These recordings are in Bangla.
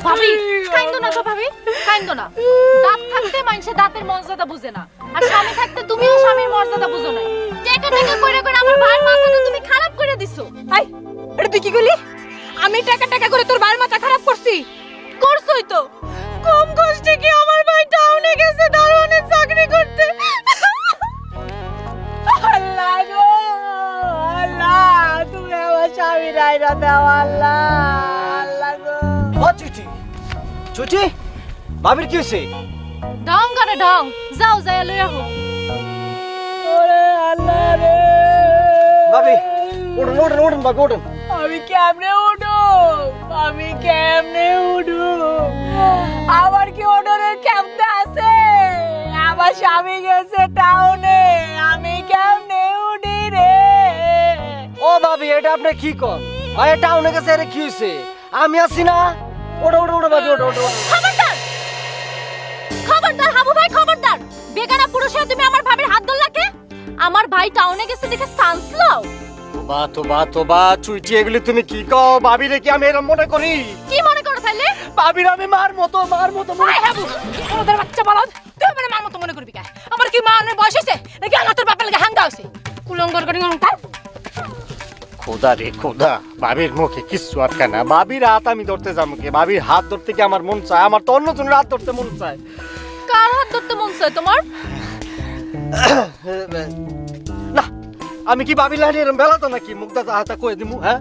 ভাবি কাইন্দো না তো ভাবি, কাইন্দো না। দাঁত থাকতে মানুষে দাঁতের মর্যাদা বুঝে না, আর স্বামী থাকতে তুমিও স্বামীর মর্যাদা বুঝো না। টেকা টেকা কইরা কইরা আমার ভাইয়ের মাথাটা তুমি খারাপ করে দিছো। আই এটা তুই কি কইলি? আমি টাকা টাকা করে তোর ভাইয়ের মাথা খারাপ করছি? করছই তো। কম কষ্টে কি আমার ভাই টাউনে গেছে দারোয়ানের চাকরি করতে। আল্লাহ গো আল্লাহ, তুমি আমার স্বামী রাইরা দাও আল্লাহ, আল্লাহ গো। ও চুচি চুচি, ভাবির কি হয়েছে? ঢং করে ঢং, যাও যাই লইয়া হো। ওরে আল্লাহ রে ভাবি ওঠেন ওঠেন ওঠেন ভাবি ওঠেন। আমি কেমনে উঠু, আমি কেমনে উঠু? আমার কি ওঠনের ক্ষমতা আছে? আমার স্বামী গেছে টাউনে, আমি কেমনে উঠি রে? ও ভাবি এটা আপনি কি কর? ভাই টাউনে গেছে, আরে কি হয়েছে? আমি আছি না। ওঠো ওঠো ওঠো ভাবি ওঠো ওঠো। খবরদার খবরদার হাবু ভাই, খবরদার। বেগানা পুরুষে তুমি আমার ভাবির হাত ধরলা কে? আমার ভাই টাউনে গেছে দেখে চান্স লও। তোবা তোবা তোবা চুইটি, এগুলি তুমি কি কও? ভাবি রে কি আমি এরকম মনে করি? কি মনে করো তাইলে? ভাবির আমি মার মতো আই হাবু, ওদের বাচ্চা বলদ, তুই মানে মার মতো মনে করবি কে? আমার কি মানের বয়স হয়েছে নাকি আমার তোর বাপের লাগে হাঙ্গা হইছে? কুলঙ্গর করে তার খোদা রে খোদা, ভাবির মুখে কিচ্ছু আটকা না। ভাবির হাত আমি ধরতে যাবো কে? ভাবির হাত ধরতে কি আমার মন চায়? আমার তো অন্য জনের হাত ধরতে মন চায়। কার হাত ধরতে মন চায় তোমার? না আমি কি ভাবি লাইনি এরম বেলা তো নাকি মুখটা হাতা কয়ে দিমু? হ্যাঁ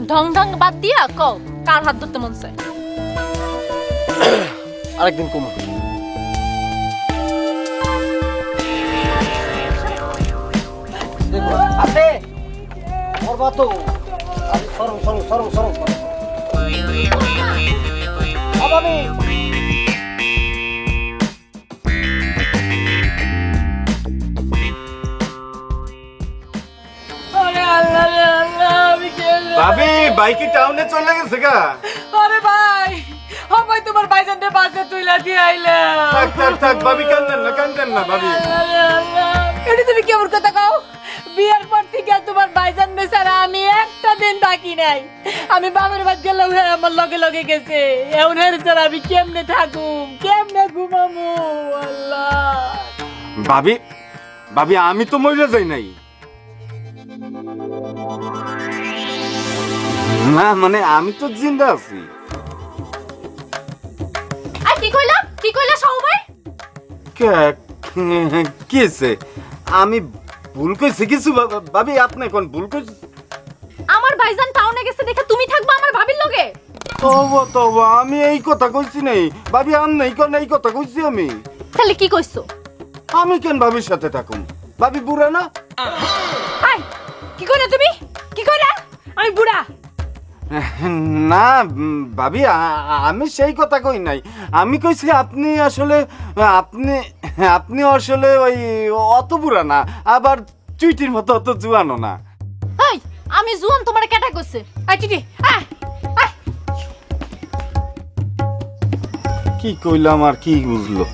ঢং ঢং বাদ দিয়া কও কার হাত ধরতে মন চায়? আরেকদিন কমু। আছে করবা তো। সরম সরম সরম সরম ভাবি। ভাবি বাইকে টাউনে চলে গেছে গা? আরে ভাই, আমায় তোমার ভাইজানদের বাসে তুইলা দিয়ে আইলা। থাক থাক থাক ভাবি, কান্দেন না ভাবি। এটা তুমি কেমন কথা কও? বিয়ের পর থেকে তোমার ভাইজান বেচারা আমি একটা দিন বাকি নাই। আমি বাবার বাদ গেলাম, আমার লগে লগে গেছে। এখন ছাড়া আমি কেমনে থাকুম, কেমনে ঘুমামু? আল্লাহ ভাবি ভাবি আমি তো মরে যাই নাই। না মানে আমি তো জিন্দা আছি। আর কি কইলা? কি কইলা শাহু ভাই? কি হয়েছে? আমি ভুল কইছি কিছু? ভাবি আপনি কোন ভুল কইছি? আমার ভাইজান টাউনে গেছে দেখে তুমি থাকবা আমার ভাবির লগে? তওবা তওবা, আমি এই কথা কইছি নাই ভাবি। আমি নাই কোন এই কথা কইছি আমি। তাহলে কি কইছো? আমি কেন ভাবির সাথে থাকুম? ভাবি বুড়া না? আই কি কইলা তুমি? কি কইলা? আমি বুড়া? না ভাবি আমি সেই কথা কই নাই। আমি কইছি আপনি আসলে আপনি আপনি আসলে ওই অত বুড়া না, আবার চুইটির মতো অত জুয়ানো না। এই আমি জুয়ান তোমারে কেটা কইছে? আই চিটি কি কইলাম আর কি বুঝলো?